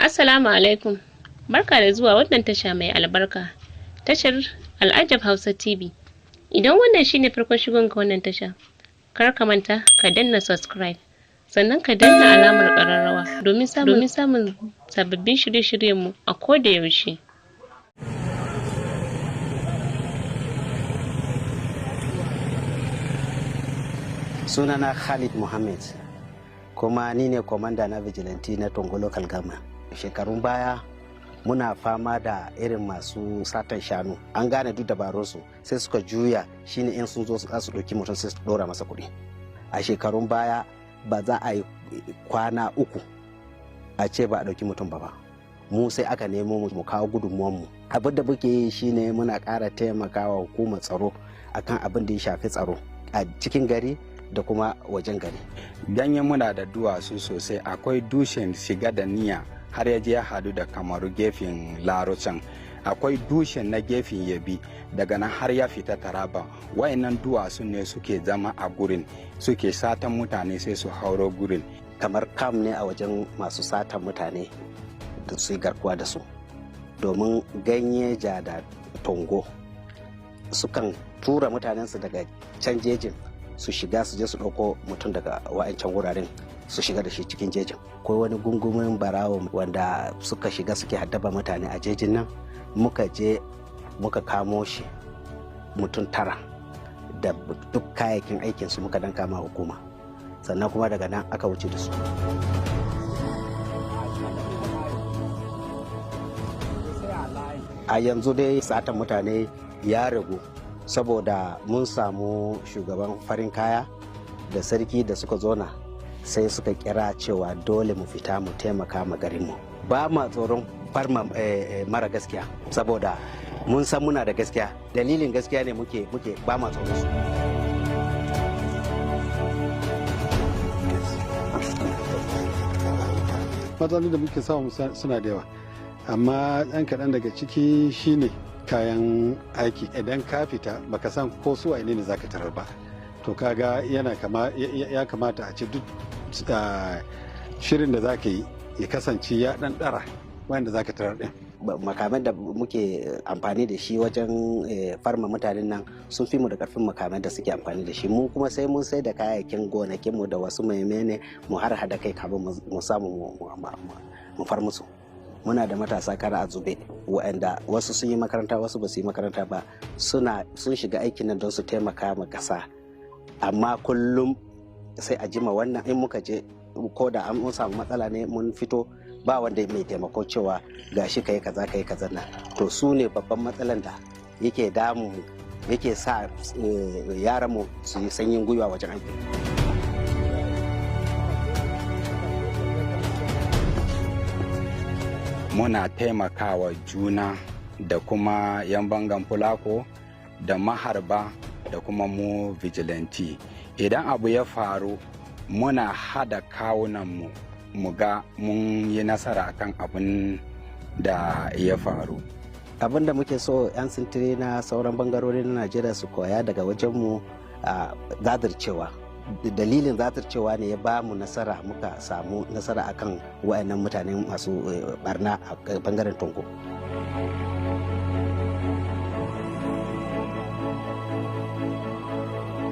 Assalamu alaikum. Barka da zuwa wannan tasha mai albarka. Tashar Al'ajab Hausa TV. Idan wannan shine farkon shigonka wannan tasha, kar ka manta ka danna subscribe. Sannan ka danna alamar ƙararrawa domin samun sababbin shirye-shiryenmu a koda yaushe. Sunana Khalid Muhammad, kuma ni ne komanda na vigilante na Tongo Local Government. Shekarun baya muna fama da irin masu satan shanu, an gane duk dabarunsu sai suka juya shine in sun zo su ɗauki mutum sai su ɗora masa kuɗi. A shekarun baya ba za a yi kwana uku a ce ba a ɗauki mutum ba, mu sai aka nemo mu kawo gudunmuwanmu. Abin da muke yi shine muna ƙara taimakawa hukumar tsaro akan abin da ya shafi tsaro a cikin gari da kuma wajen gari. Ganyen muna da duwatsu sosai, akwai dushen shiga da niyya har ya je ya hadu da Kamaru gefen Larocan, akwai dushen na gefen Yabi daga nan har ya fita Taraba. Wayannan duwatsu ne suke zama a gurin, suke satan mutane sai su hauro gurin. Kamar kam ne a wajen masu satan mutane da su garkuwa da su, domin ganye ja da Tongo sukan tura mutanensu daga can jejin su shiga su je su ɗauko mutum daga wa'ancan wuraren su shiga da shi cikin jejin. Akwai wani gungumin barawo wanda suka shiga suke haddaba mutane a jejin nan, muka je muka kamo shi mutum 9 da duk kayayyakin aikinsu muka danka ma hukuma, sannan kuma daga nan aka wuce da su. A yanzu dai satan mutane ya ragu saboda mun samu shugaban farin kaya da sarki da suka zona sai suka kira cewa dole mu fita mu taimaka ma garinmu. Ba ma tsoron farma mara gaskiya saboda mun san muna da gaskiya, dalilin gaskiya ne muke ba ma tsoron su. Matsalolin da muke samu suna da yawa, amma ɗan kaɗan daga ciki shine kayan aiki. Idan ka fita baka san ko su ne zaka tarar ba, to kaga ya kamata a ce duk shirin da zaka yi ya kasance ya dan dara wanda zaka tarar din. Makaman da muke amfani da shi wajen farma mutanen nan sun fi mu da karfin makaman da suke amfani da shi. Mu kuma sai mun sai da kayayyakin gonakin mu da wasu maimene mu har hada kai kafin mu samu mu far musu. Muna da matasa kara a zube waɗanda wasu sun yi makaranta wasu ba su yi makaranta ba, sun shiga aikin nan don su taimaka ma ƙasa, amma kullum sai a jima wannan in muka je ko da an samu matsala ne mun fito ba wanda mai taimako cewa gashi kai kaza nan. To su ne babban matsalan da yake damu yake sa yaranmu su yi sanyin gwiwa wajen aiki. Muna taimakawa juna da kuma yan bangan fulako da maharba da kuma mu vigilante. Idan abu ya faru muna hada kawunanmu mu ga mun yi nasara kan abin da ya faru. Abin da muke so 'yan sintiri na sauran bangarori na Najeriya su koya daga wajenmu a zadircewa. Dalilin zatircewa ne ya ba mu nasara, muka samu nasara akan wayannan mutane masu barna a bangaren Tongo.